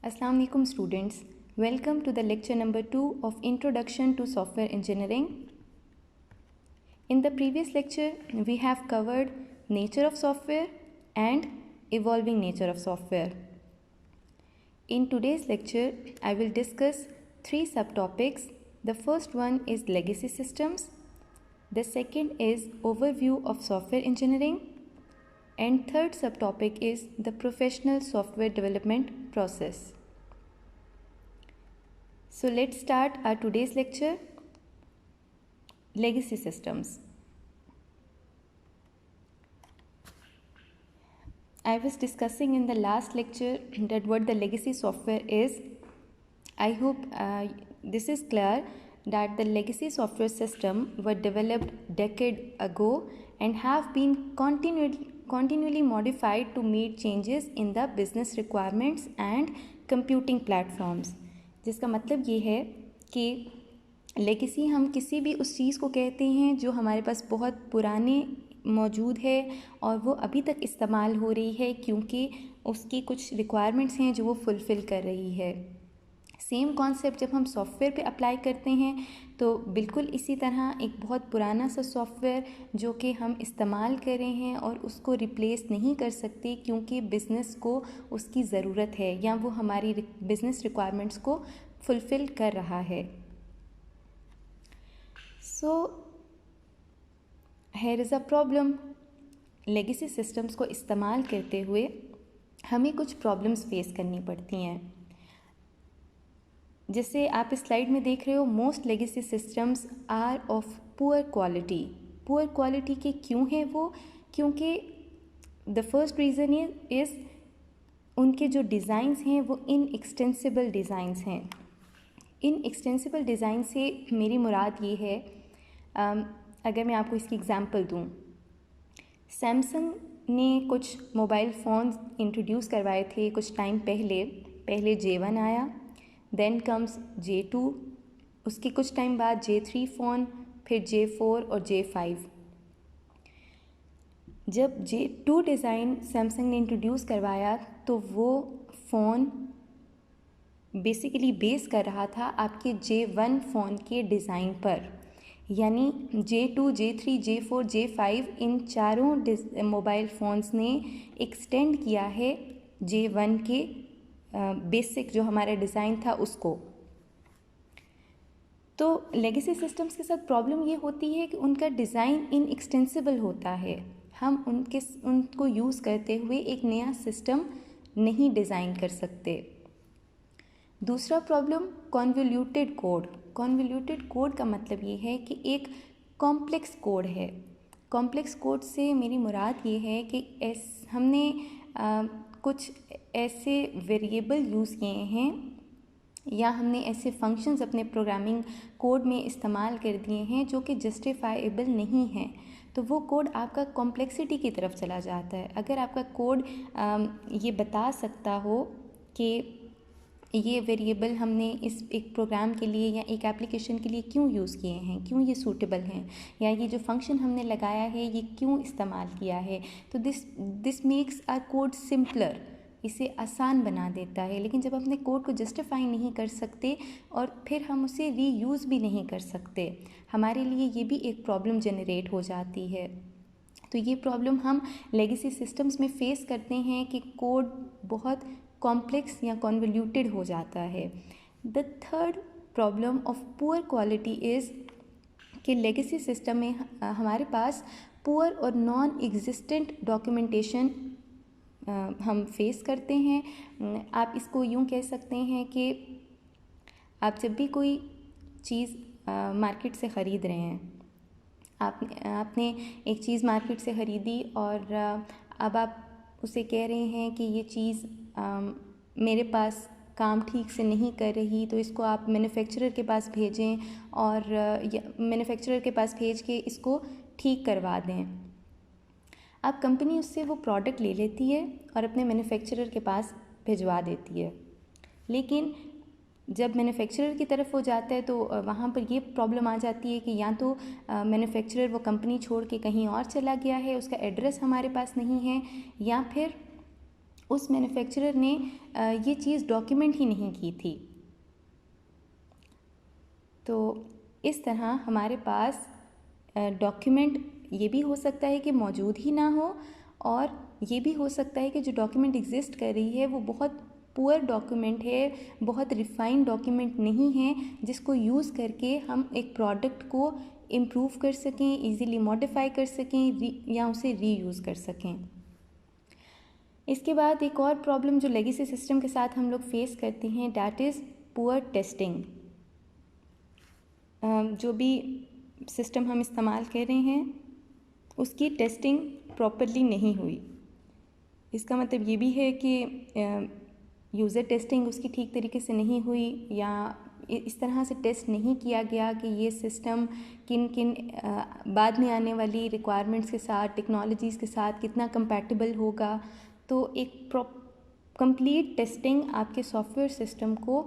Assalamu alaikum students. Welcome to the lecture number 2 of Introduction to Software Engineering. In the previous lecture, we have covered nature of software and evolving nature of software. In today's lecture, I will discuss 3 subtopics. The first one is legacy systems. The second is overview of software engineering. And third subtopic is the professional software development process. So let's start our today's lecture, legacy systems. I was discussing in the last lecture that what the legacy software is. I hope this is clear that the legacy software system were developed decade ago and have been continually modified to meet changes in the business requirements and computing platforms. जिसका मतलब ये है कि legacy हम किसी भी उस चीज़ को कहते हैं जो हमारे पास बहुत पुराने मौजूद है और वो अभी तक इस्तेमाल हो रही है क्योंकि उसकी कुछ रिक्वायरमेंट्स हैं जो वो फुलफ़िल कर रही है. सेम कॉन्सेप्ट जब हम सॉफ्टवेयर पे अप्लाई करते हैं तो बिल्कुल इसी तरह एक बहुत पुराना सा सॉफ्टवेयर जो कि हम इस्तेमाल कर रहे हैं और उसको रिप्लेस नहीं कर सकते क्योंकि बिज़नेस को उसकी ज़रूरत है या वो हमारी बिज़नेस रिक्वायरमेंट्स को फुलफ़िल कर रहा है. So here is a problem. Legacy systems को इस्तेमाल करते हुए हमें कुछ प्रॉब्लम्स फेस करनी पड़ती हैं. जैसे आप इस स्लाइड में देख रहे हो, most legacy systems are of poor quality. Poor quality के क्यों है वो? क्योंकि द फर्स्ट रीज़न इज़ उनके जो डिज़ाइंस हैं वो इनएक्सटेंसिबल डिज़ाइंस हैं. इनएक्सटेंसिबल डिज़ाइन से मेरी मुराद ये है, अगर मैं आपको इसकी एग्ज़ाम्पल दूँ, सैमसंग ने कुछ मोबाइल फ़ोन्स इंट्रोड्यूस करवाए थे कुछ टाइम पहले J1 आया, देन कम्स J2, उसके कुछ टाइम बाद J3 फ़ोन, फिर J4 और J5. जब J2 डिज़ाइन सैमसंग ने इंट्रोड्यूस करवाया तो वो फ़ोन बेसिकली बेस कर रहा था आपके J1 फ़ोन के डिज़ाइन पर. यानी J2, J3, J4, J5 इन चारों मोबाइल फ़ोन्स ने एक्सटेंड किया है J1 के बेसिक जो हमारा डिज़ाइन था उसको. तो लेगेसी सिस्टम्स के साथ प्रॉब्लम ये होती है कि उनका डिज़ाइन इनएक्सटेंसिबल होता है. हम उनको यूज़ करते हुए एक नया सिस्टम नहीं डिज़ाइन कर सकते. दूसरा problem convoluted code. Convoluted code का मतलब ये है कि एक कॉम्प्लेक्स कोड है. कॉम्प्लेक्स कोड से मेरी मुराद ये है कि हमने कुछ ऐसे वेरिएबल यूज़ किए हैं या हमने ऐसे फंक्शंस अपने प्रोग्रामिंग कोड में इस्तेमाल कर दिए हैं जो कि जस्टिफाइबल नहीं हैं. तो वो कोड आपका कॉम्प्लेक्सिटी की तरफ चला जाता है. अगर आपका कोड ये बता सकता हो कि ये वेरिएबल हमने इस एक प्रोग्राम के लिए या एक एप्लीकेशन के लिए क्यों यूज़ किए हैं, क्यों ये सूटेबल हैं, या ये जो फंक्शन हमने लगाया है ये क्यों इस्तेमाल किया है, तो this makes our code simpler. इसे आसान बना देता है. लेकिन जब अपने कोड को जस्टिफाई नहीं कर सकते और फिर हम उसे रीयूज़ भी नहीं कर सकते, हमारे लिए ये भी एक प्रॉब्लम जनरेट हो जाती है. तो ये प्रॉब्लम हम लेगेसी सिस्टम्स में फ़ेस करते हैं कि कोड बहुत कॉम्प्लेक्स या कॉन्वोल्यूटेड हो जाता है. The third problem of poor quality is कि लेगेसी सिस्टम में हमारे पास पुअर और नॉन एग्जिस्टेंट डॉक्यूमेंटेशन हम फेस करते हैं. आप इसको यूँ कह सकते हैं कि आप जब भी कोई चीज़ मार्केट से ख़रीद रहे हैं, आपने एक चीज़ मार्केट से ख़रीदी और अब आप उसे कह रहे हैं कि ये चीज़ मेरे पास काम ठीक से नहीं कर रही, तो इसको आप मैन्युफैक्चरर के पास भेजें और मैन्युफैक्चरर के पास भेज के इसको ठीक करवा दें. अब कंपनी उससे वो प्रोडक्ट ले लेती है और अपने मैन्युफैक्चरर के पास भिजवा देती है. लेकिन जब मैन्युफैक्चरर की तरफ वो जाता है तो वहाँ पर ये प्रॉब्लम आ जाती है कि या तो मैन्युफैक्चरर वो कंपनी छोड़ के कहीं और चला गया है, उसका एड्रेस हमारे पास नहीं है, या फिर उस मैन्युफैक्चरर ने ये चीज़ डॉक्यूमेंट ही नहीं की थी। तो इस तरह हमारे पास डॉक्यूमेंट ये भी हो सकता है कि मौजूद ही ना हो, और ये भी हो सकता है कि जो डॉक्यूमेंट एग्जिस्ट कर रही है वो बहुत पुअर डॉक्यूमेंट है, बहुत रिफाइंड डॉक्यूमेंट नहीं है, जिसको यूज़ करके हम एक प्रोडक्ट को इम्प्रूव कर सकें, इजीली मॉडिफाई कर सकें या उसे रीयूज़ कर सकें। इसके बाद एक और प्रॉब्लम जो लेगेसी सिस्टम के साथ हम लोग फेस करते हैं, डैट इज़ पुअर टेस्टिंग। जो भी सिस्टम हम इस्तेमाल कर रहे हैं उसकी टेस्टिंग प्रॉपरली नहीं हुई। इसका मतलब ये भी है कि यूज़र टेस्टिंग उसकी ठीक तरीके से नहीं हुई, या इस तरह से टेस्ट नहीं किया गया कि ये सिस्टम किन किन बाद में आने वाली रिक्वायरमेंट्स के साथ, टेक्नोलॉजीज़ के साथ कितना कंपैटिबल होगा। तो एक कंप्लीट टेस्टिंग आपके सॉफ्टवेयर सिस्टम को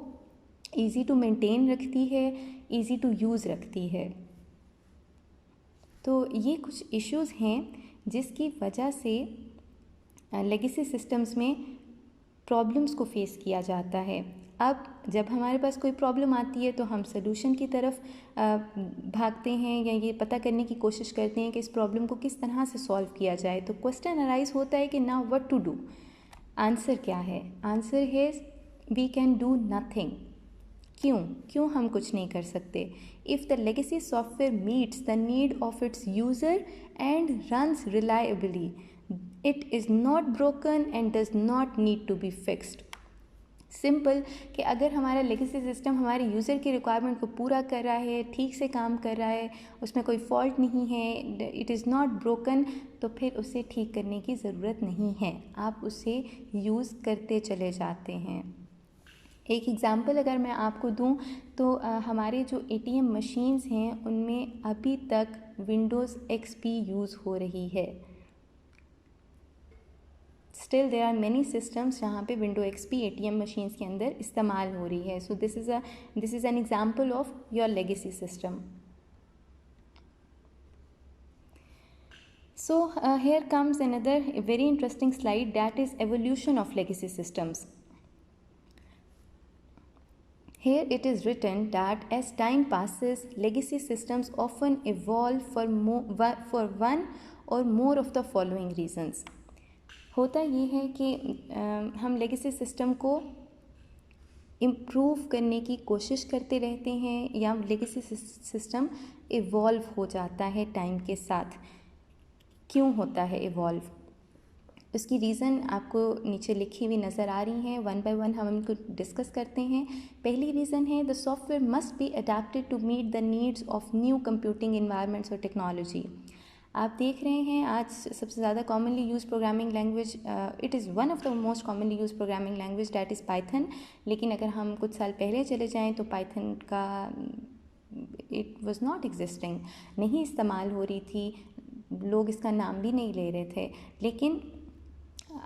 ईज़ी टू मेंटेन रखती है, ईज़ी टू यूज़ रखती है। तो ये कुछ इश्यूज़ हैं जिसकी वजह से लेगेसी सिस्टम्स में प्रॉब्लम्स को फेस किया जाता है। अब जब हमारे पास कोई प्रॉब्लम आती है तो हम सलूशन की तरफ भागते हैं, या ये पता करने की कोशिश करते हैं कि इस प्रॉब्लम को किस तरह से सॉल्व किया जाए। तो क्वेश्चन अराइज होता है कि now what to do. Answer क्या है? आंसर है वी कैन डू नथिंग। क्यों हम कुछ नहीं कर सकते? If the legacy software meets the need of its user and runs reliably, it is not broken and does not need to be fixed. Simple कि अगर हमारा लेगेसी सिस्टम हमारे यूज़र की रिक्वायरमेंट को पूरा कर रहा है, ठीक से काम कर रहा है, उसमें कोई फॉल्ट नहीं है, इट इज़ नॉट ब्रोकन, तो फिर उसे ठीक करने की ज़रूरत नहीं है, आप उसे यूज़ करते चले जाते हैं। एक एग्ज़ाम्पल अगर मैं आपको दूं तो हमारे जो ATM मशीन्स हैं उनमें अभी तक विंडोज़ XP यूज़ हो रही है। Still there are many systems जहाँ पे विंडो XP ATM मशीन्स के अंदर इस्तेमाल हो रही है। So this is an example of your legacy system. So here comes another very interesting slide, that is evolution of legacy systems. Here it is written that as time passes, legacy systems often evolve for one or more of the following reasons. होता ये है कि हम legacy system को improve करने की कोशिश करते रहते हैं, या लेगेसी सिस्टम इवॉल्व हो जाता है टाइम के साथ। क्यों होता है इवॉल्व? उसकी रीज़न आपको नीचे लिखी हुई नज़र आ रही हैं। वन बाय वन हम इनको डिस्कस करते हैं। पहली रीज़न है the software must be adapted to meet the needs of new computing environments और टेक्नोलॉजी। आप देख रहे हैं आज सबसे ज़्यादा commonly use programming language, it is one of the most commonly use programming language, that is Python. लेकिन अगर हम कुछ साल पहले चले जाएँ तो पाइथन का इट वॉज़ नॉट एग्जिस्टिंग, नहीं इस्तेमाल हो रही थी, लोग इसका नाम भी नहीं ले रहे थे। लेकिन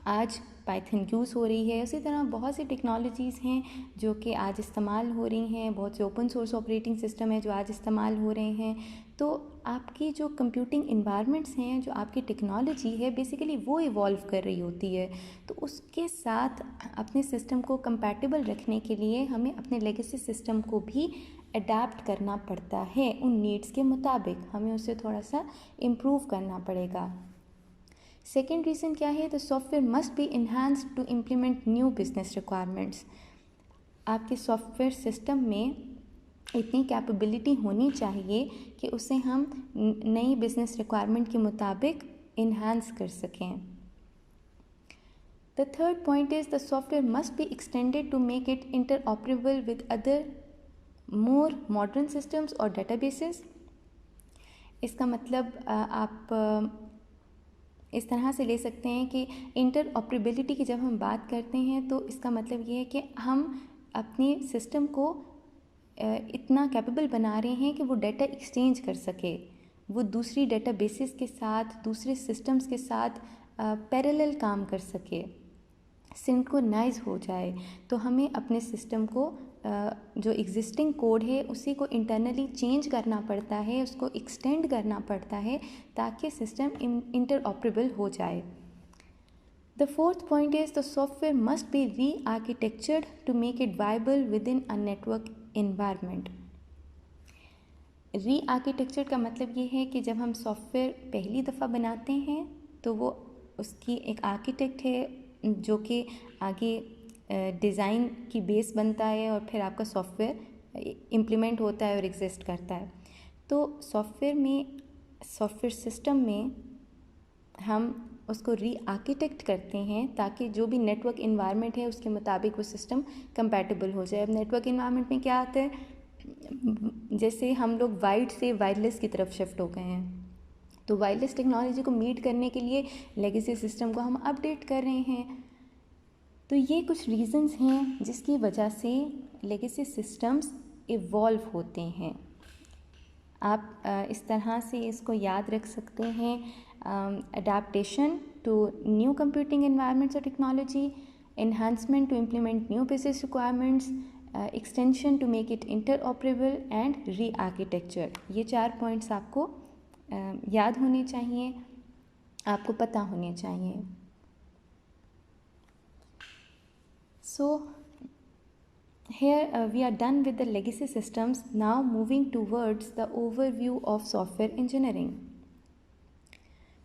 आज पाइथन यूज़ हो रही है। उसी तरह बहुत सी टेक्नोलॉजीज़ हैं जो कि आज इस्तेमाल हो रही हैं, बहुत से ओपन सोर्स ऑपरेटिंग सिस्टम है जो आज इस्तेमाल हो रहे हैं। तो आपकी जो कंप्यूटिंग इन्वायरमेंट्स हैं, जो आपकी टेक्नोलॉजी है, बेसिकली वो इवॉल्व कर रही होती है। तो उसके साथ अपने सिस्टम को कंपैटिबल रखने के लिए हमें अपने लेगेसी सिस्टम को भी अडेप्ट करना पड़ता है। उन नीड्स के मुताबिक हमें उसे थोड़ा सा इम्प्रूव करना पड़ेगा। सेकेंड रीज़न क्या है? The software must be enhanced to implement new business requirements. आपके सॉफ्टवेयर सिस्टम में इतनी कैपेबिलिटी होनी चाहिए कि उसे हम नई बिजनेस रिक्वायरमेंट के मुताबिक इन्हांस कर सकें। The third point is the software must be extended to make it interoperable with other more modern systems और डेटाबेसेस। इसका मतलब आप इस तरह से ले सकते हैं कि इंटरऑपरेबिलिटी की जब हम बात करते हैं तो इसका मतलब ये है कि हम अपने सिस्टम को इतना कैपेबल बना रहे हैं कि वो डाटा एक्सचेंज कर सके, वो दूसरी डेटाबेसेस के साथ, दूसरे सिस्टम्स के साथ पैरेलल काम कर सके, सिंक्रोनाइज हो जाए। तो हमें अपने सिस्टम को जो एग्जिस्टिंग कोड है उसी को इंटरनली चेंज करना पड़ता है, उसको एक्सटेंड करना पड़ता है ताकि सिस्टम इंटरऑपरेबल हो जाए। The fourth point is the software must be re-architectured to make it viable within a network environment. री-आर्किटेक्चर का मतलब ये है कि जब हम सॉफ्टवेयर पहली दफ़ा बनाते हैं तो वो उसकी एक आर्किटेक्ट है जो कि आगे डिज़ाइन की बेस बनता है और फिर आपका सॉफ्टवेयर इम्प्लीमेंट होता है और एग्जिस्ट करता है। तो सॉफ्टवेयर सिस्टम में हम उसको री-आर्किटेक्ट करते हैं ताकि जो भी नेटवर्क इन्वायरमेंट है उसके मुताबिक वो सिस्टम कंपैटिबल हो जाए। अब नेटवर्क इन्वायरमेंट में क्या आता है, जैसे हम लोग वायर्ड से वायरलेस की तरफ शिफ्ट हो गए हैं, तो वायरलेस टेक्नोलॉजी को मीट करने के लिए लेगेसी सिस्टम को हम अपडेट कर रहे हैं। तो ये कुछ रीज़न्स हैं जिसकी वजह से लेगेसी सिस्टम्स इवॉल्व होते हैं। आप इस तरह से इसको याद रख सकते हैं, adaptation to new computing environments और technology, enhancement to implement new business requirements, extension to make it interoperable and re-architecture। ये 4 पॉइंट्स आपको याद होने चाहिए, आपको पता होने चाहिए। So here we are done with the legacy systems. Now moving towards the overview of software engineering।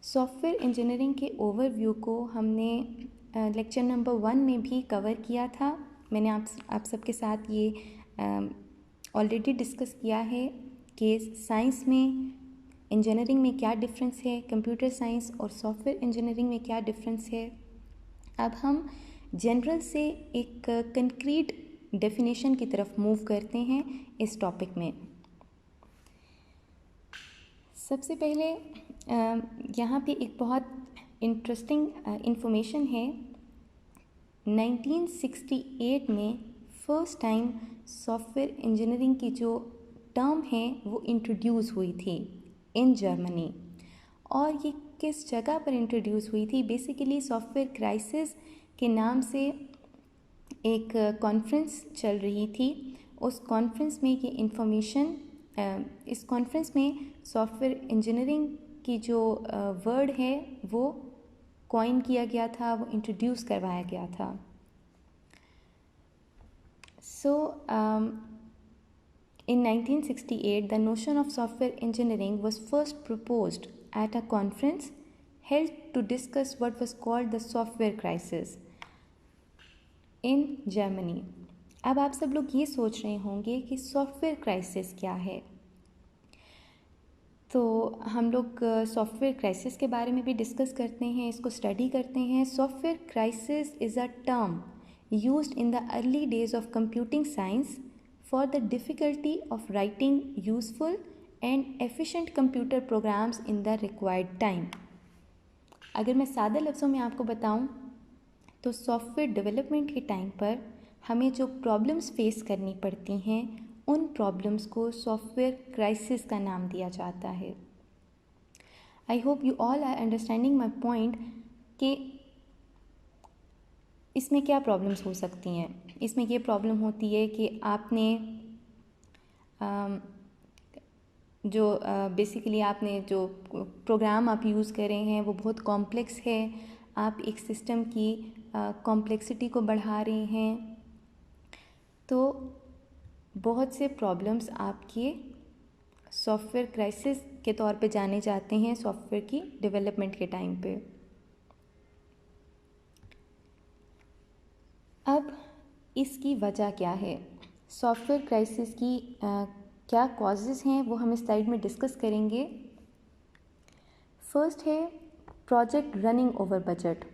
Software engineering के ओवरव्यू को हमने लेक्चर नंबर 1 में भी कवर किया था। मैंने आप सबके साथ ये ऑलरेडी डिस्कस किया है कि साइंस में, इंजीनियरिंग में क्या डिफरेंस है, कंप्यूटर साइंस और सॉफ्टवेयर इंजीनियरिंग में क्या डिफरेंस है। अब हम जनरल से एक कंक्रीट डेफिनेशन की तरफ मूव करते हैं इस टॉपिक में। सबसे पहले यहाँ पे एक बहुत इंटरेस्टिंग इंफॉर्मेशन है। 1968 में फ़र्स्ट टाइम सॉफ्टवेयर इंजीनियरिंग की जो टर्म है वो इंट्रोड्यूस हुई थी इन जर्मनी। और ये किस जगह पर इंट्रोड्यूस हुई थी? बेसिकली सॉफ्टवेयर क्राइसिस के नाम से एक कॉन्फ्रेंस चल रही थी। उस कॉन्फ्रेंस में ये इंफॉर्मेशन, इस कॉन्फ्रेंस में सॉफ्टवेयर इंजीनियरिंग की जो वर्ड है वो कॉइन किया गया था, वो इंट्रोड्यूस करवाया गया था। सो in 1968 the notion of software engineering was first proposed at a conference held to discuss what was called the software crisis in Germany। अब आप सब लोग ये सोच रहे होंगे कि सॉफ्टवेयर क्राइसिस क्या है। तो हम लोग सॉफ्टवेयर क्राइसिस के बारे में भी डिस्कस करते हैं, इसको स्टडी करते हैं। Software crisis is a term used in the early days of computing science for the difficulty of writing useful and efficient computer programs in the required time. अगर मैं सादे लफ्ज़ों में आपको बताऊं तो सॉफ्टवेयर डेवलपमेंट के टाइम पर हमें जो प्रॉब्लम्स फेस करनी पड़ती हैं उन प्रॉब्लम्स को सॉफ्टवेयर क्राइसिस का नाम दिया जाता है। I hope you all are understanding my point कि इसमें क्या प्रॉब्लम्स हो सकती हैं। इसमें ये प्रॉब्लम होती है कि आपने बेसिकली आपने जो प्रोग्राम आप यूज़ कर रहे हैं वो बहुत कॉम्प्लेक्स है, आप एक सिस्टम की कॉम्प्लेक्सिटी को बढ़ा रहे हैं, तो बहुत से प्रॉब्लम्स आपके सॉफ्टवेयर क्राइसिस के तौर पे जाने जाते हैं सॉफ्टवेयर की डेवलपमेंट के टाइम पे। अब इसकी वजह क्या है, सॉफ्टवेयर क्राइसिस की क्या कॉजेज़ हैं वो हम इस स्लाइड में डिस्कस करेंगे। फर्स्ट है प्रोजेक्ट रनिंग ओवर बजट।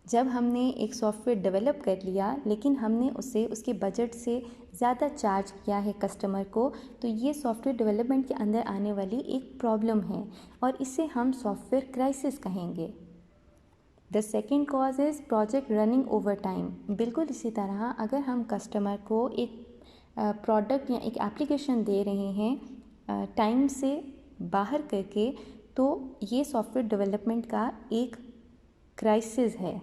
जब हमने एक सॉफ्टवेयर डेवलप कर लिया लेकिन हमने उसे उसके बजट से ज़्यादा चार्ज किया है कस्टमर को, तो ये सॉफ्टवेयर डेवलपमेंट के अंदर आने वाली एक प्रॉब्लम है और इसे हम सॉफ्टवेयर क्राइसिस कहेंगे। The second cause is project running over time. बिल्कुल इसी तरह अगर हम कस्टमर को एक प्रोडक्ट या एक एप्लीकेशन दे रहे हैं टाइम से बाहर करके, तो ये सॉफ्टवेयर डेवलपमेंट का एक क्राइसिस है।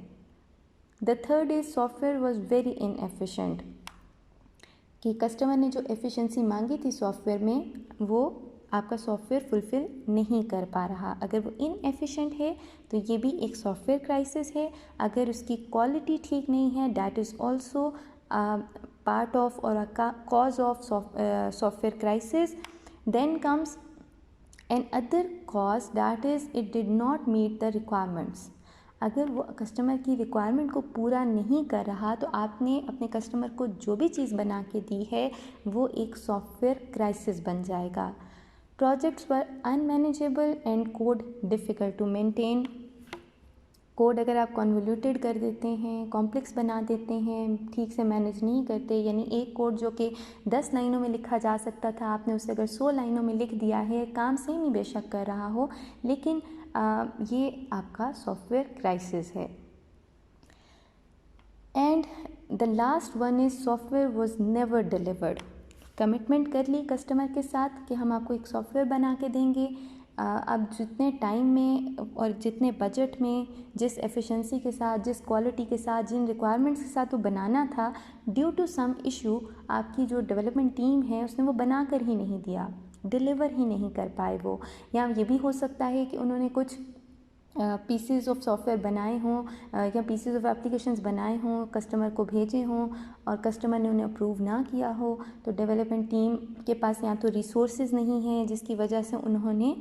The third is software was very inefficient, कि कस्टमर ने जो एफिशिएंसी मांगी थी सॉफ्टवेयर में वो आपका सॉफ्टवेयर फुलफ़िल नहीं कर पा रहा। अगर वो इनएफिशिएंट है तो ये भी एक सॉफ्टवेयर क्राइसिस है। अगर उसकी क्वालिटी ठीक नहीं है, that is also part of और a cause of software crisis. Then comes another cause, that is it did not meet the requirements. अगर वो कस्टमर की रिक्वायरमेंट को पूरा नहीं कर रहा तो आपने अपने कस्टमर को जो भी चीज़ बना के दी है वो एक सॉफ्टवेयर क्राइसिस बन जाएगा। Projects were unmanageable and code difficult to maintain. Code अगर आप कॉन्वोल्यूटेड कर देते हैं, कॉम्प्लेक्स बना देते हैं, ठीक से मैनेज नहीं करते, यानी एक कोड जो कि 10 लाइनों में लिखा जा सकता था, आपने उसे अगर 100 लाइनों में लिख दिया है, काम सेम ही बेशक कर रहा हो, लेकिन ये आपका सॉफ्टवेयर क्राइसिस है। And the last one is software was never delivered. Commitment कर ली कस्टमर के साथ कि हम आपको एक सॉफ्टवेयर बना के देंगे, अब जितने टाइम में और जितने बजट में, जिस एफिशिएंसी के साथ, जिस क्वालिटी के साथ, जिन रिक्वायरमेंट्स के साथ वो बनाना था, ड्यू टू सम इशू आपकी जो डेवलपमेंट टीम है उसने वो बना कर ही नहीं दिया, डिलीवर ही नहीं कर पाए वो। या ये भी हो सकता है कि उन्होंने कुछ पीसेस ऑफ सॉफ्टवेयर बनाए हों या पीसेस ऑफ एप्लीकेशंस बनाए हों, कस्टमर को भेजे हों और कस्टमर ने उन्हें अप्रूव ना किया हो, तो डेवलपमेंट टीम के पास या तो रिसोर्सेज नहीं हैं जिसकी वजह से उन्होंने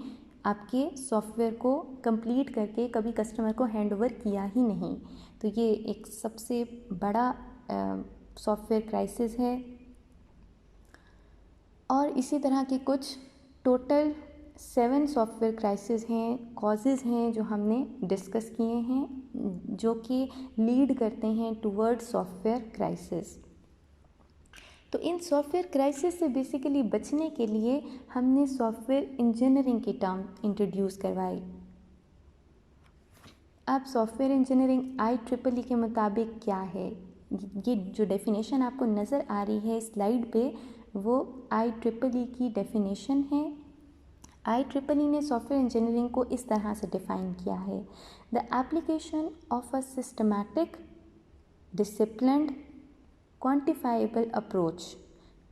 आपके सॉफ्टवेयर को कंप्लीट करके कभी कस्टमर को हैंड ओवर किया ही नहीं। तो ये एक सबसे बड़ा सॉफ्टवेयर क्राइसिस है। और इसी तरह के कुछ टोटल 7 सॉफ्टवेयर क्राइसिस हैं, कॉजेज़ हैं जो हमने डिस्कस किए हैं, जो कि लीड करते हैं टुवर्ड सॉफ्टवेयर क्राइसिस। तो इन सॉफ्टवेयर क्राइसिस से बेसिकली बचने के लिए हमने सॉफ्टवेयर इंजीनियरिंग की टर्म इंट्रोड्यूस करवाई। अब सॉफ्टवेयर इंजीनियरिंग IEEE के मुताबिक क्या है, ये जो डेफिनेशन आपको नज़र आ रही है स्लाइड पे, वो IEEE की डेफिनेशन है। IEEE ने सॉफ्टवेयर इंजीनियरिंग को इस तरह से डिफ़ाइन किया है: the application of a systematic, disciplined, quantifiable approach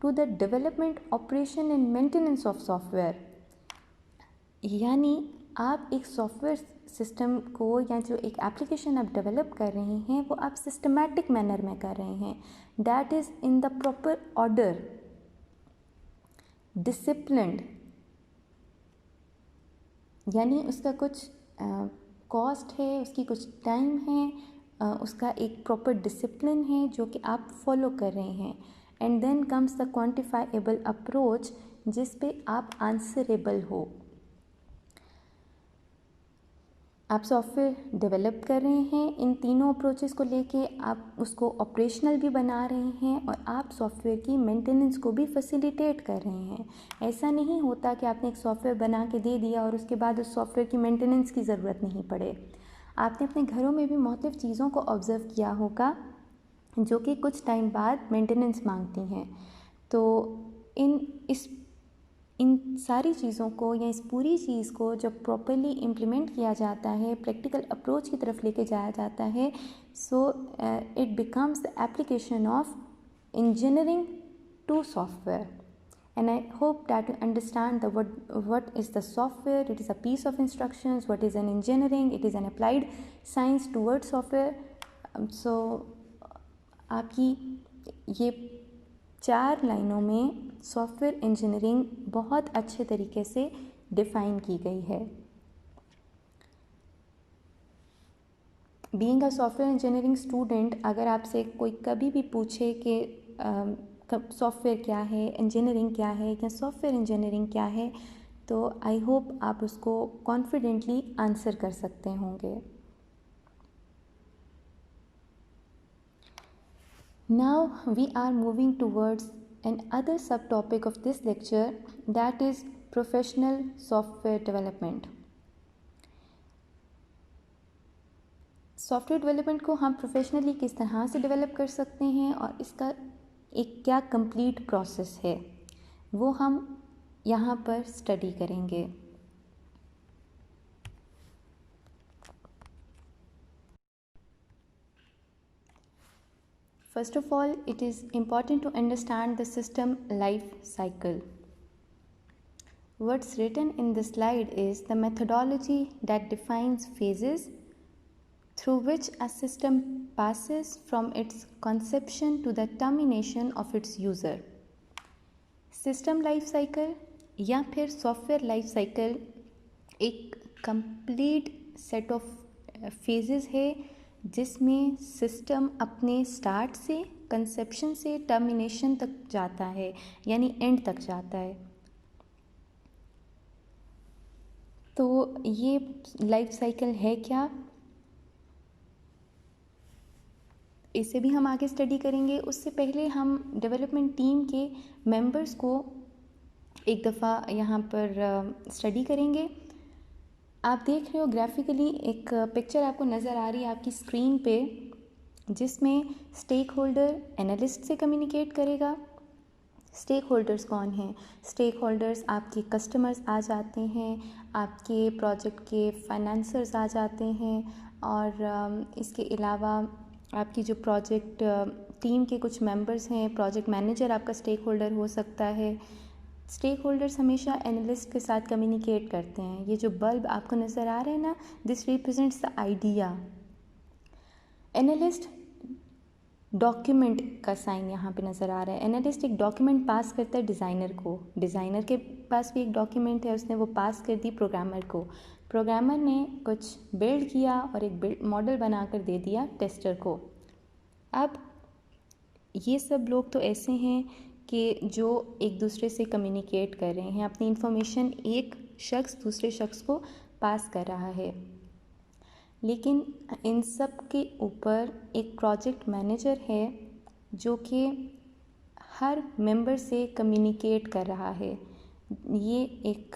to the development, operation and maintenance of software. यानी आप एक सॉफ्टवेयर सिस्टम को या जो एक एप्लीकेशन आप डेवलप कर रहे हैं वो आप सिस्टमैटिक मैनर में कर रहे हैं, that is in the proper order, disciplined, यानी उसका कुछ कॉस्ट है, उसकी कुछ टाइम है, उसका एक प्रॉपर डिसिप्लिन है जो कि आप फॉलो कर रहे हैं। And then comes the quantifiable approach, जिस पे आप आंसरेबल हो। आप सॉफ्टवेयर डेवलप कर रहे हैं, इन तीनों अप्रोचेस को लेके आप उसको ऑपरेशनल भी बना रहे हैं और आप सॉफ्टवेयर की मेंटेनेंस को भी फैसिलिटेट कर रहे हैं। ऐसा नहीं होता कि आपने एक सॉफ्टवेयर बना के दे दिया और उसके बाद उस सॉफ्टवेयर की मेंटेनेंस की ज़रूरत नहीं पड़े। आपने अपने घरों में भी मुख्तलिफ़ चीज़ों को ऑब्ज़र्व किया होगा जो कि कुछ टाइम बाद मेंटेनेंस मांगती हैं। तो इन सारी चीज़ों को या इस पूरी चीज़ को जब प्रॉपरली इम्प्लीमेंट किया जाता है, प्रैक्टिकल अप्रोच की तरफ लेके जाया जाता है, so it becomes the application of engineering to software. And I hope that you understand what is the software. It is a piece of instructions. What is an engineering? It is an applied science towards software. So आपकी ये 4 लाइनों में software engineering बहुत अच्छे तरीके से define की गई है। Being a software engineering student, अगर आपसे कोई कभी भी पूछे कि सॉफ्टवेयर क्या है, इंजीनियरिंग क्या है या सॉफ्टवेयर इंजीनियरिंग क्या है, तो आई होप आप उसको कॉन्फिडेंटली आंसर कर सकते होंगे। Now we are moving towards another subtopic of this lecture, that is professional software development. Software development को हम प्रोफेशनली किस तरह से डेवलप कर सकते हैं और इसका एक क्या कंप्लीट प्रोसेस है, वो हम यहाँ पर स्टडी करेंगे। First of all, it is important to understand the system life cycle. What's written in the slide is the methodology that defines phases through which a system passes from its conception to the termination of its user. System life cycle या फिर software life cycle एक complete set of phases है जिसमें system अपने start से, conception से termination तक जाता है, यानी एंड तक जाता है। तो ये लाइफ साइकिल है क्या, इसे भी हम आगे स्टडी करेंगे। उससे पहले हम डेवलपमेंट टीम के मेंबर्स को एक दफ़ा यहाँ पर स्टडी करेंगे। आप देख रहे हो ग्राफिकली एक पिक्चर आपको नज़र आ रही है आपकी स्क्रीन पे, जिसमें स्टेक होल्डर एनालिस्ट से कम्युनिकेट करेगा। स्टेक होल्डर्स कौन हैं? स्टेक होल्डर्स आपके कस्टमर्स आ जाते हैं, आपके प्रोजेक्ट के फाइनेंसर्स आ जाते हैं, और इसके अलावा आपकी जो प्रोजेक्ट टीम के कुछ मेंबर्स हैं, प्रोजेक्ट मैनेजर आपका स्टेक होल्डर हो सकता है। स्टेक होल्डर्स हमेशा एनालिस्ट के साथ कम्युनिकेट करते हैं। ये जो बल्ब आपको नज़र आ रहा है ना, this represents the idea. Analyst document का साइन यहाँ पे नज़र आ रहा है। एनालिस्ट एक डॉक्यूमेंट पास करता है डिज़ाइनर को, डिज़ाइनर के पास भी एक डॉक्यूमेंट है, उसने वो पास कर दी प्रोग्रामर को, प्रोग्रामर ने कुछ बिल्ड किया और एक मॉडल बनाकर दे दिया टेस्टर को। अब ये सब लोग तो ऐसे हैं कि जो एक दूसरे से कम्युनिकेट कर रहे हैं, अपनी इन्फॉर्मेशन एक शख्स दूसरे शख्स को पास कर रहा है। लेकिन इन सब के ऊपर एक प्रोजेक्ट मैनेजर है जो कि हर मेंबर से कम्युनिकेट कर रहा है। ये एक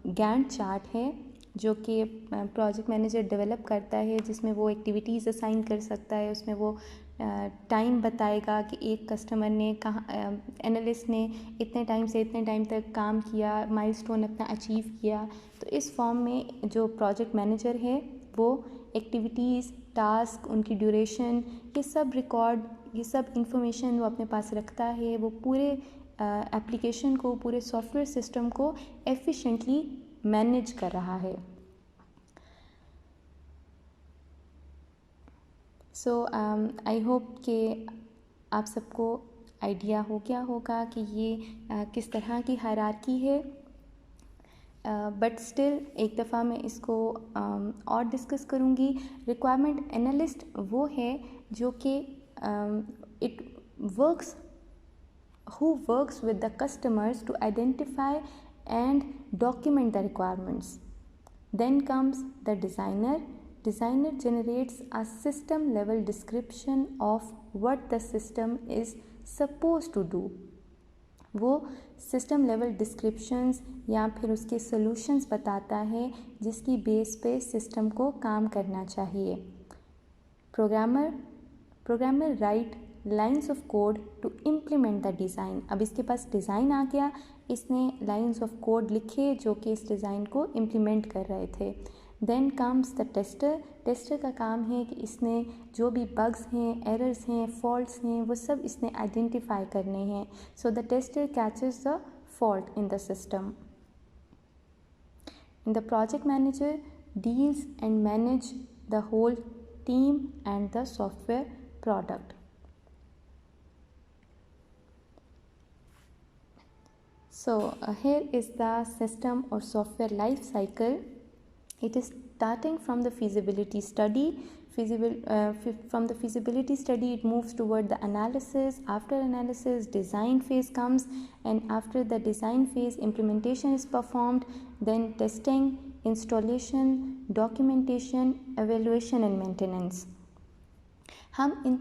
गैंट चार्ट है जो कि प्रोजेक्ट मैनेजर डेवलप करता है, जिसमें वो एक्टिविटीज़ असाइन कर सकता है। उसमें वो टाइम बताएगा कि एक कस्टमर ने कहाँ, एनालिस्ट ने इतने टाइम से इतने टाइम तक काम किया, माइलस्टोन अपना अचीव किया। तो इस फॉर्म में जो प्रोजेक्ट मैनेजर है वो एक्टिविटीज़, टास्क, उनकी ड्यूरेशन, ये सब रिकॉर्ड, ये सब इंफॉर्मेशन वो अपने पास रखता है। वो पूरे एप्लीकेशन को, पूरे सॉफ्टवेयर सिस्टम को एफिशिएंटली मैनेज कर रहा है। सो आई होप कि आप सबको आइडिया हो गया होगा कि ये किस तरह की हायरार्की है। बट स्टिल एक दफ़ा मैं इसको और डिस्कस करूँगी। रिक्वायरमेंट एनालिस्ट वो है जो कि it works who works with the customers to identify and document the requirements. Then comes the designer. Designer generates a system level description of what the system is supposed to do. वो system level descriptions या फिर उसके solutions बताता है जिसकी base पे system को काम करना चाहिए। Programmer write lines of code to implement the design. अब इसके पास डिज़ाइन आ गया, इसने लाइन्स ऑफ कोड लिखे जो कि इस डिज़ाइन को इम्प्लीमेंट कर रहे थे। Then comes the tester. Tester का काम है कि इसने जो भी बग्स हैं, एरर्स हैं, फॉल्ट्स हैं, वो सब इसने आइडेंटिफाई करने हैं। So the tester catches the fault in the system. The project manager deals and manage the whole team and the software product. So here is the system or software life cycle. It is starting from the feasibility study. From the feasibility study it moves toward the analysis. After analysis, design phase comes, and after the design phase implementation is performed, then testing, installation, documentation, evaluation and maintenance. हम इन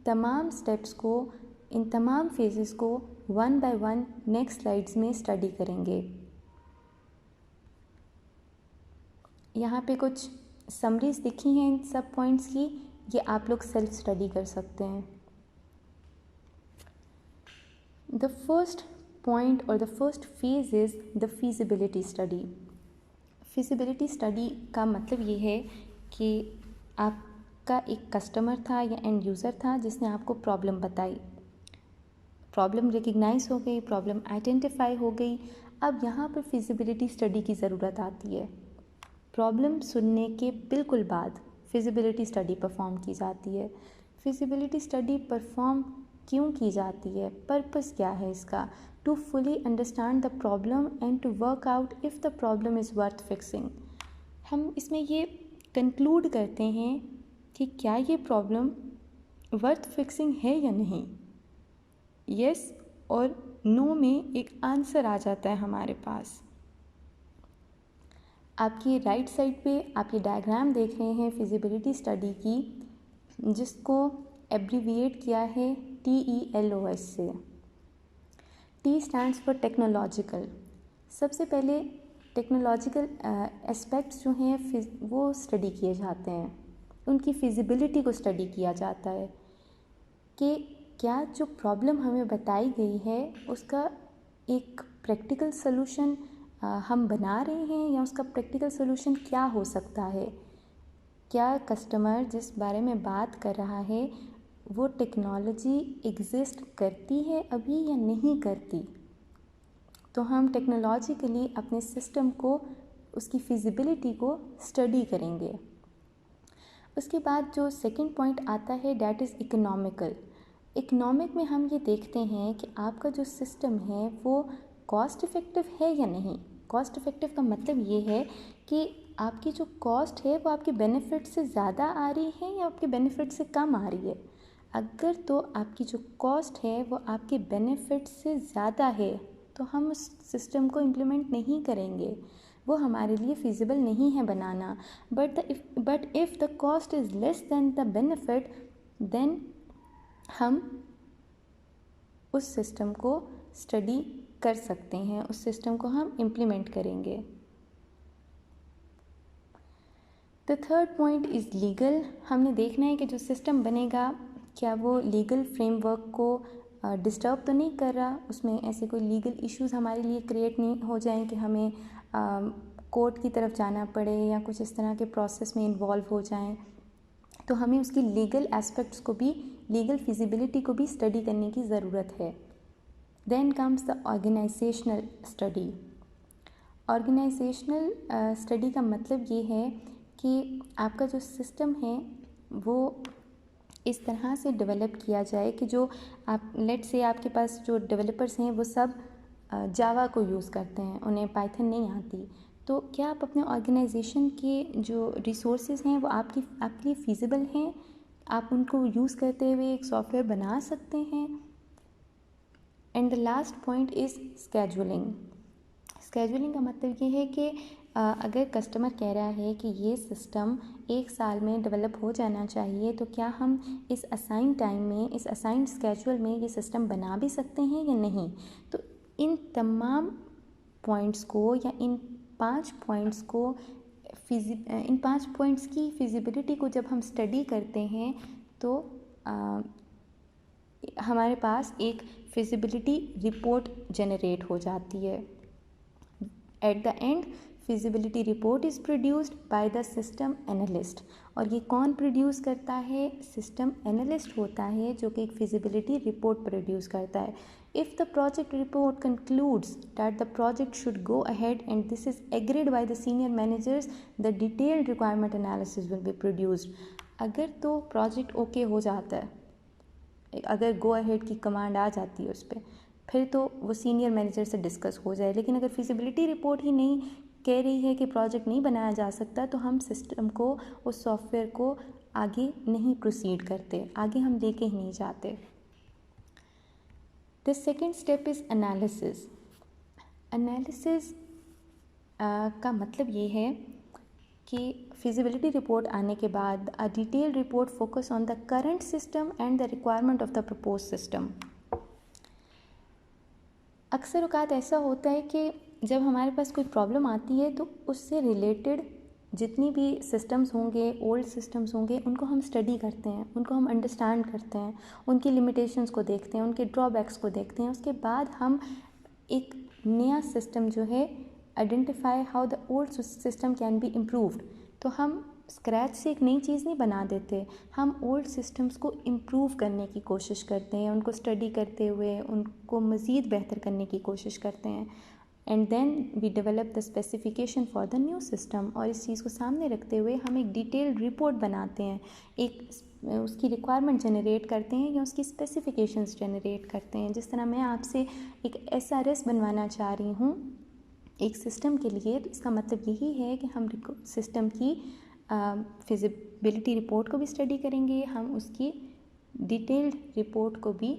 तमाम steps को, इन तमाम phases को one by one next slides में study करेंगे। यहाँ पे कुछ समरीज दिखी हैं इन सब पॉइंट्स की, ये आप लोग सेल्फ स्टडी कर सकते हैं। द फर्स्ट पॉइंट और the first phase is the feasibility study. Feasibility study का मतलब ये है कि आप का एक कस्टमर था या एंड यूज़र था जिसने आपको प्रॉब्लम बताई, प्रॉब्लम रिकग्नाइज हो गई, प्रॉब्लम आइडेंटिफाई हो गई। अब यहाँ पर फिजिबिलिटी स्टडी की ज़रूरत आती है। प्रॉब्लम सुनने के बिल्कुल बाद फिजिबिलिटी स्टडी परफॉर्म की जाती है। फिजिबिलिटी स्टडी परफॉर्म क्यों की जाती है, पर्पस क्या है इसका? To fully understand the problem and to work out if the problem is worth fixing. हम इसमें ये कंक्लूड करते हैं कि क्या ये प्रॉब्लम वर्थ फिक्सिंग है या नहीं। यस और नो में एक आंसर आ जाता है हमारे पास। आपकी राइट साइड पे आप ये डायग्राम देख रहे हैं फिजिबिलिटी स्टडी की, जिसको एब्रीविएट किया है TELOS से। T stands for technological. सबसे पहले टेक्नोलॉजिकल एस्पेक्ट्स जो हैं वो स्टडी किए जाते हैं, उनकी फिजिबिलिटी को स्टडी किया जाता है कि क्या जो प्रॉब्लम हमें बताई गई है उसका एक प्रैक्टिकल सलूशन हम बना रहे हैं, या उसका प्रैक्टिकल सलूशन क्या हो सकता है। क्या कस्टमर जिस बारे में बात कर रहा है वो टेक्नोलॉजी एग्जिस्ट करती है अभी या नहीं करती। तो हम टेक्नोलॉजिकली अपने सिस्टम को, उसकी फिजिबिलिटी को स्टडी करेंगे। उसके बाद जो सेकंड पॉइंट आता है डैट इज़ इकोनॉमिकल। इकोनॉमिक में हम ये देखते हैं कि आपका जो सिस्टम है वो कॉस्ट इफ़ेक्टिव है या नहीं। कॉस्ट इफ़ेक्टिव का मतलब ये है कि आपकी जो कॉस्ट है वो आपके बेनिफिट से ज़्यादा आ रही है या आपके बेनिफिट से कम आ रही है। अगर तो आपकी जो कॉस्ट है वो आपके बेनिफिट से ज़्यादा है तो हम उस सिस्टम को इम्प्लीमेंट नहीं करेंगे, वो हमारे लिए फिजिबल नहीं है बनाना। But if the cost is less than the benefit then हम उस सिस्टम को स्टडी कर सकते हैं, उस सिस्टम को हम इम्प्लीमेंट करेंगे। The third point is legal. हमने देखना है कि जो सिस्टम बनेगा क्या वो लीगल फ्रेमवर्क को डिस्टर्ब तो नहीं कर रहा, उसमें ऐसे कोई लीगल इश्यूज़ हमारे लिए क्रिएट नहीं हो जाएं कि हमें कोर्ट की तरफ जाना पड़े या कुछ इस तरह के प्रोसेस में इन्वॉल्व हो जाएं। तो हमें उसकी लीगल एस्पेक्ट्स को भी, लीगल फिजिबिलिटी को भी स्टडी करने की ज़रूरत है। Then comes the organisational study. Organisational study का मतलब ये है कि आपका जो सिस्टम है वो इस तरह से डेवलप किया जाए कि जो आप लेट से आपके पास जो डेवलपर्स हैं वो सब जावा को यूज़ करते हैं, उन्हें पाइथन नहीं आती। तो क्या आप अपने ऑर्गेनाइजेशन के जो रिसोर्सेज हैं वो आपके लिए फ़ीज़िबल हैं, आप उनको यूज़ करते हुए एक सॉफ्टवेयर बना सकते हैं। And the last point is scheduling. Scheduling का मतलब ये है कि अगर कस्टमर कह रहा है कि ये सिस्टम 1 साल में डेवलप हो जाना चाहिए, तो क्या हम इस असाइन टाइम में, इस असाइन स्केड्यूल में ये सिस्टम बना भी सकते हैं या नहीं। तो इन तमाम पॉइंट्स को या इन 5 पॉइंट्स को इन 5 पॉइंट्स की फिजिबिलिटी को जब हम स्टडी करते हैं तो हमारे पास एक फिजिबिलिटी रिपोर्ट जनरेट हो जाती है। At the end feasibility report is produced by the system analyst. और ये कौन प्रोड्यूस करता है? सिस्टम एनालिस्ट होता है जो कि एक फिजिबिलिटी रिपोर्ट प्रोड्यूस करता है। If the project report concludes that the project should go ahead and this is agreed by the senior managers, the detailed requirement analysis will be produced. अगर तो project okay हो जाता है, अगर go ahead की command आ जाती है उस पर, फिर तो वो सीनियर मैनेजर से डिस्कस हो जाए। लेकिन अगर फिजिबिलिटी रिपोर्ट ही नहीं कह रही है कि प्रोजेक्ट नहीं बनाया जा सकता, तो हम सिस्टम को, उस सॉफ्टवेयर को आगे नहीं प्रोसीड करते, आगे हम लेके ही नहीं जाते। The second step is analysis. Analysis का मतलब ये है कि फिजिबिलिटी रिपोर्ट आने के बाद a detail report focus on the current system and the requirement of the propose system. अक्सर औकात ऐसा होता है कि जब हमारे पास कोई प्रॉब्लम आती है तो उससे रिलेटेड जितनी भी सिस्टम्स होंगे, ओल्ड सिस्टम्स होंगे, उनको हम स्टडी करते हैं, उनको हम अंडरस्टैंड करते हैं, उनकी लिमिटेशंस को देखते हैं, उनके ड्रॉबैक्स को देखते हैं। उसके बाद हम एक नया सिस्टम जो है identify how the old system can be improved. तो हम स्क्रैच से एक नई चीज़ नहीं बना देते, हम ओल्ड सिस्टम्स को इम्प्रूव करने की कोशिश करते हैं, उनको स्टडी करते हुए उनको मज़ीद बेहतर करने की कोशिश करते हैं। And then we develop the specification for the new system. और इस चीज़ को सामने रखते हुए हम एक डिटेल्ड रिपोर्ट बनाते हैं, एक उसकी रिक्वायरमेंट जनरेट करते हैं या उसकी स्पेसिफिकेशंस जनरेट करते हैं। जिस तरह मैं आपसे एक SRS बनवाना चाह रही हूँ एक सिस्टम के लिए, तो इसका मतलब यही है कि हम सिस्टम की फिजिबिलिटी रिपोर्ट को भी स्टडी करेंगे, हम उसकी डिटेल्ड रिपोर्ट को भी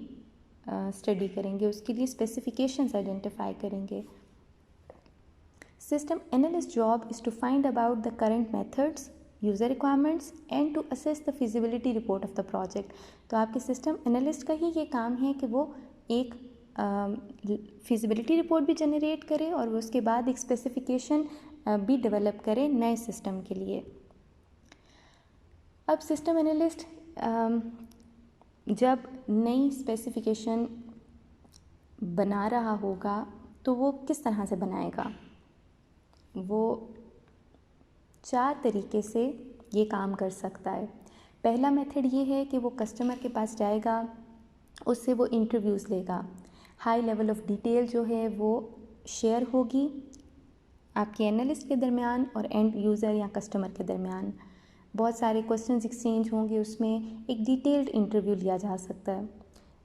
स्टडी करेंगे, उसके लिए स्पेसिफिकेशंस आइडेंटिफाई करेंगे। System analyst job is to find about the current methods, user requirements and to assess the feasibility report of the project. तो आपके सिस्टम एनालिस्ट का ही ये काम है कि वो एक फिजिबिलिटी रिपोर्ट भी जनरेट करे और वो उसके बाद एक स्पेसिफिकेशन भी डेवलप करे नए सिस्टम के लिए। अब सिस्टम एनालिस्ट जब नई स्पेसिफिकेशन बना रहा होगा तो वो किस तरह से बनाएगा? वो 4 तरीके से ये काम कर सकता है। पहला मेथड ये है कि वो कस्टमर के पास जाएगा, उससे वो इंटरव्यूज़ लेगा, हाई लेवल ऑफ डिटेल जो है वो शेयर होगी आपके एनालिस्ट के दरमियान और एंड यूज़र या कस्टमर के दरमियान। बहुत सारे क्वेश्चंस एक्सचेंज होंगे, उसमें एक डिटेल्ड इंटरव्यू लिया जा सकता है।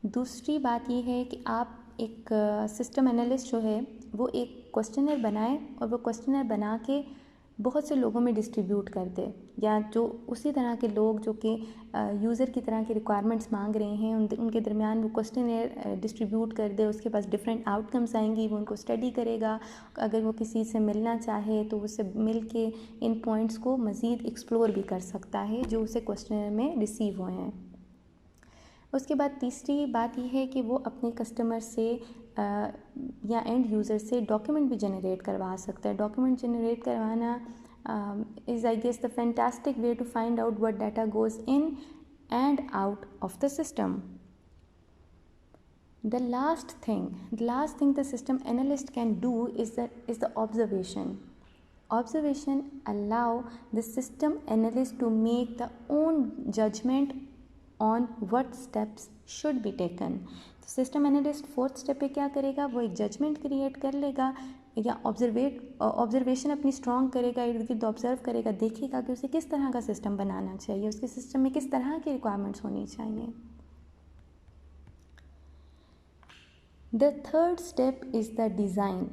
दूसरी बात ये है कि आप एक सिस्टम एनालिस्ट जो है वो एक क्वेश्चनर बनाए और वो क्वेश्चनर बना के बहुत से लोगों में डिस्ट्रीब्यूट कर दे, या जो उसी तरह के लोग जो कि यूज़र की तरह की रिक्वायरमेंट्स मांग रहे हैं उनके दरमियान वो क्वेश्चनर डिस्ट्रीब्यूट कर दे। उसके पास डिफरेंट आउटकम्स आएंगी, वो उनको स्टडी करेगा। अगर वो किसी से मिलना चाहे तो उससे मिल के इन पॉइंट्स को मज़ीद एक्सप्लोर भी कर सकता है जो उसे क्वेश्चनर में रिसीव हुए हैं। उसके बाद तीसरी बात यह है कि वो अपने कस्टमर से या एंड यूज़र से डॉक्यूमेंट भी जनरेट करवा सकता है। डॉक्यूमेंट जनरेट करवाना is I guess the fantastic way to find out what data goes in and out of the system. The last thing the system analyst can do is the observation. Observation allow the system analyst to make the own judgment on what steps should be taken. तो system analyst 4th step पे क्या करेगा? वो एक judgement create कर लेगा या observation अपनी स्ट्रॉन्ग करेगा, इर्द गिर्द ऑब्जर्व करेगा, देखेगा कि उसे किस तरह का सिस्टम बनाना चाहिए, उसके सिस्टम में किस तरह की रिक्वायरमेंट्स होनी चाहिए। The 3rd step is the design.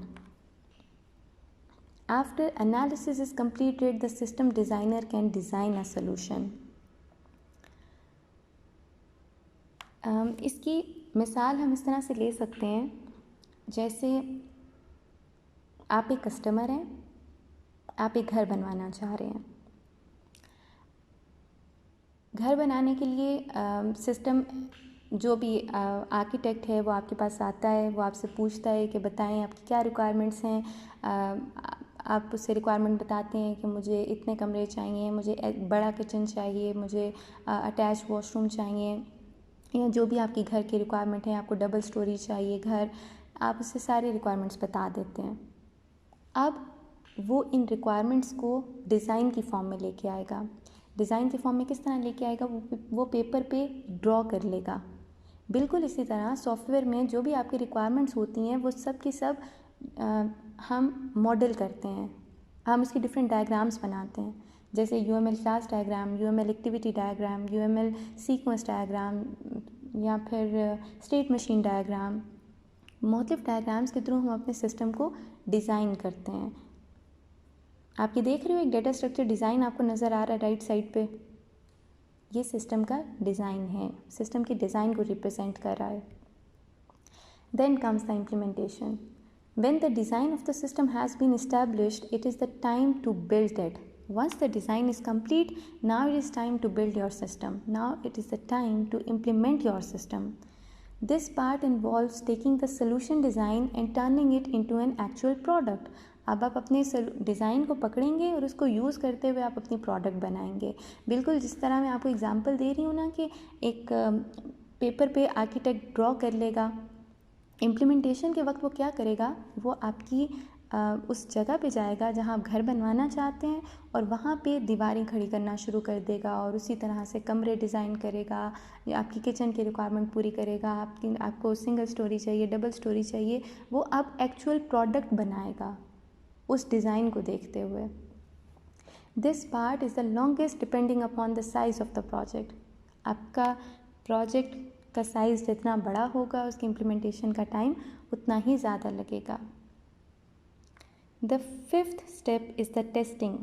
After analysis is completed, the system designer can design a solution. इसकी मिसाल हम इस तरह से ले सकते हैं, जैसे आप एक कस्टमर हैं, आप एक घर बनवाना चाह रहे हैं। घर बनाने के लिए सिस्टम जो भी आर्किटेक्ट है वो आपके पास आता है, वो आपसे पूछता है कि बताएं आपकी क्या रिक्वायरमेंट्स हैं। आप उससे रिक्वायरमेंट बताते हैं कि मुझे इतने कमरे चाहिए, मुझे एक बड़ा किचन चाहिए, मुझे अटैच वॉशरूम चाहिए, या जो भी आपकी घर की रिक्वायरमेंट है, आपको डबल स्टोरी चाहिए घर, आप उससे सारी रिक्वायरमेंट्स बता देते हैं। अब वो इन रिक्वायरमेंट्स को डिज़ाइन की फॉर्म में लेके आएगा। डिज़ाइन की फॉर्म में किस तरह लेके आएगा? वो पेपर पे ड्रॉ कर लेगा। बिल्कुल इसी तरह सॉफ्टवेयर में जो भी आपकी रिक्वायरमेंट्स होती हैं वो सब की सब हम मॉडल करते हैं, हम उसकी डिफरेंट डायग्राम्स बनाते हैं, जैसे UML class diagram, UML activity diagram, UML sequence diagram, या फिर स्टेट मशीन डायग्राम। मुख्तलिफ डायग्राम्स के थ्रू हम अपने सिस्टम को डिज़ाइन करते हैं। आप ये देख रहे हो एक डेटा स्ट्रक्चर डिज़ाइन आपको नज़र आ रहा है राइट साइड पे, ये सिस्टम का डिज़ाइन है, सिस्टम के डिज़ाइन को रिप्रेजेंट कर रहा है। Then comes the implementation. When the design of the system has been established, it is the time to build it. Once the design is complete, now it is time to build your system. Now it is the time to implement your system. This part involves taking the solution design and turning it into an actual product. अब आप अपने design को पकड़ेंगे और उसको use करते हुए आप अपनी प्रोडक्ट बनाएंगे। बिल्कुल जिस तरह मैं आपको एग्जांपल दे रही हूँ ना कि एक पेपर पे आर्किटेक्ट ड्रॉ कर लेगा, इम्प्लीमेंटेशन के वक्त वो क्या करेगा? वो आपकी उस जगह पे जाएगा जहाँ आप घर बनवाना चाहते हैं और वहाँ पे दीवारें खड़ी करना शुरू कर देगा और उसी तरह से कमरे डिज़ाइन करेगा या आपकी किचन की रिक्वायरमेंट पूरी करेगा। आपको सिंगल स्टोरी चाहिए, डबल स्टोरी चाहिए, वो अब एक्चुअल प्रोडक्ट बनाएगा उस डिज़ाइन को देखते हुए। This part is the longest depending upon the size of the project. आपका प्रोजेक्ट का साइज़ जितना बड़ा होगा उसकी इम्प्लीमेंटेशन का टाइम उतना ही ज़्यादा लगेगा। The fifth step is the testing.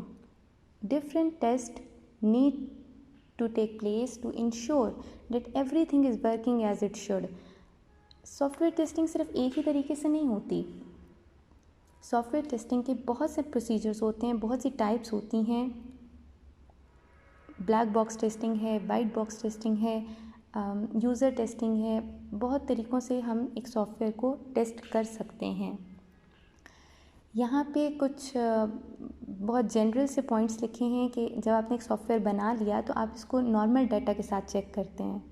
Different tests need to take place to ensure that everything is working as it should. Software testing सिर्फ एक ही तरीके से नहीं होती। सॉफ्टवेयर टेस्टिंग के बहुत से प्रोसीजर्स होते हैं, बहुत सी टाइप्स होती हैं। ब्लैक बॉक्स टेस्टिंग है, वाइट बॉक्स टेस्टिंग है, यूज़र टेस्टिंग है। बहुत तरीक़ों से हम एक सॉफ्टवेयर को टेस्ट कर सकते हैं। यहाँ पे कुछ बहुत जनरल से पॉइंट्स लिखे हैं कि जब आपने एक सॉफ्टवेयर बना लिया तो आप इसको नॉर्मल डाटा के साथ चेक करते हैं।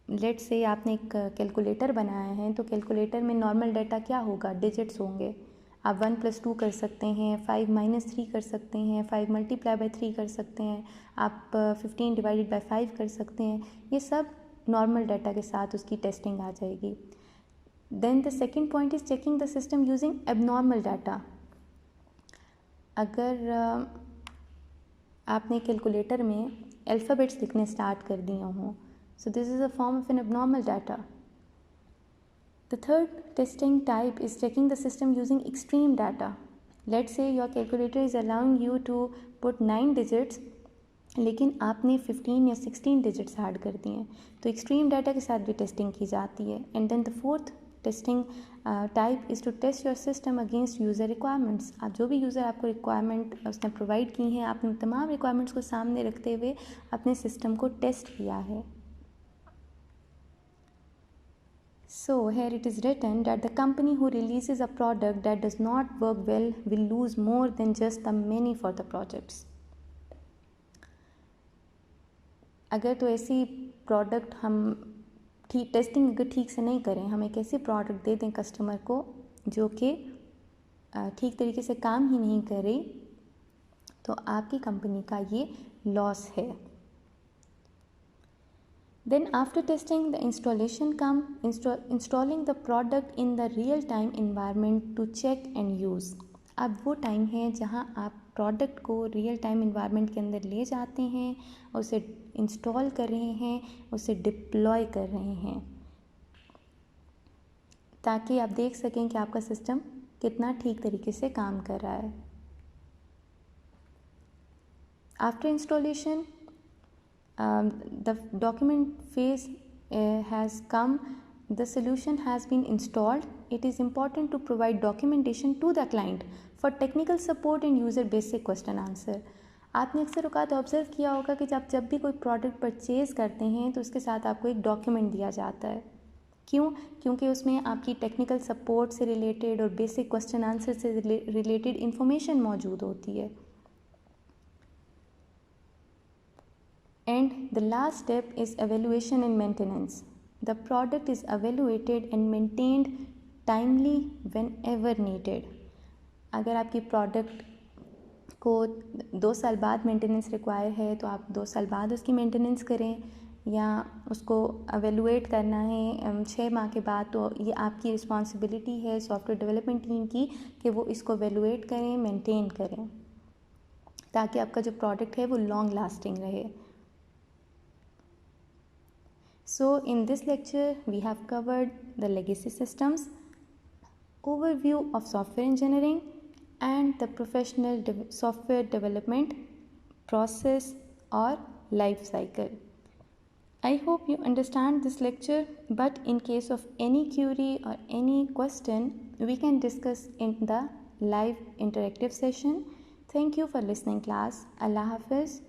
लेट्स से आपने एक कैलकुलेटर बनाया है तो कैलकुलेटर में नॉर्मल डाटा क्या होगा, डिजिट्स होंगे। आप 1 + 2 कर सकते हैं, 5 - 3 कर सकते हैं, 5 × 3 कर सकते हैं, आप 15 ÷ 5 कर सकते हैं। ये सब नॉर्मल डाटा के साथ उसकी टेस्टिंग आ जाएगी। Then the second point is checking the system using abnormal data. अगर आपने कैलकुलेटर में अल्फ़ाबेट्स लिखने स्टार्ट कर दिए हों, so this is a form of an abnormal data. The third testing type is checking the system using extreme data. Let's say your calculator is allowing you to put 9 digits, लेकिन आपने 15 या 16 digits add कर दिए हैं, तो extreme data के साथ भी टेस्टिंग की जाती है। And then the fourth testing type is to test your system against user requirements. आप जो भी यूज़र आपको रिक्वायरमेंट उसने प्रोवाइड की हैं, आपने तमाम रिक्वायरमेंट्स को सामने रखते हुए अपने सिस्टम को टेस्ट किया है। So here it is written that the company who releases a product that does not work well will lose more than just the money for the projects. अगर तो ऐसी प्रोडक्ट हम टेस्टिंग अगर ठीक से नहीं करें, हम एक ऐसी प्रोडक्ट दे दें कस्टमर को जो कि ठीक तरीके से काम ही नहीं करे, तो आपकी कंपनी का ये लॉस है। Then after testing the installation installing the product in the real time environment to check and use. अब वो टाइम है जहाँ आप प्रोडक्ट को रियल टाइम इन्वायरमेंट के अंदर ले जाते हैं, उसे इंस्टॉल कर रहे हैं, उसे डिप्लॉय कर रहे हैं, ताकि आप देख सकें कि आपका सिस्टम कितना ठीक तरीके से काम कर रहा है। After installation the document phase has come. The solution has been installed. It is important to provide documentation to the client for technical support and user basic question answer. आपने अक्सर औकात ऑब्ज़र्व किया होगा कि जब भी कोई प्रोडक्ट परचेज़ करते हैं तो उसके साथ आपको एक डॉक्यूमेंट दिया जाता है। क्यों? क्योंकि उसमें आपकी टेक्निकल सपोर्ट से रिलेटेड और बेसिक क्वेश्चन आंसर से रिलेटेड इंफॉर्मेशन मौजूद होती है। And the last step is evaluation and maintenance. The product is evaluated and maintained timely whenever needed. अगर आपकी प्रोडक्ट को 2 साल बाद मेंटेनेंस रिक्वायर है तो आप 2 साल बाद उसकी मेंटेनेंस करें, या उसको एवेलुएट करना है 6 माह के बाद, तो ये आपकी रिस्पॉन्सिबिलिटी है सॉफ्टवेयर डेवलपमेंट टीम की कि वो इसको एवेलुएट करें, मेंटेन करें, ताकि आपका जो प्रोडक्ट है वो लॉन्ग लास्टिंग रहे। So in this lecture we have covered the legacy systems, overview of software engineering and the professional software development process or life cycle. I hope you understand this lecture, but in case of any query or any question we can discuss in the live interactive session. Thank you for listening class. Allah Hafiz.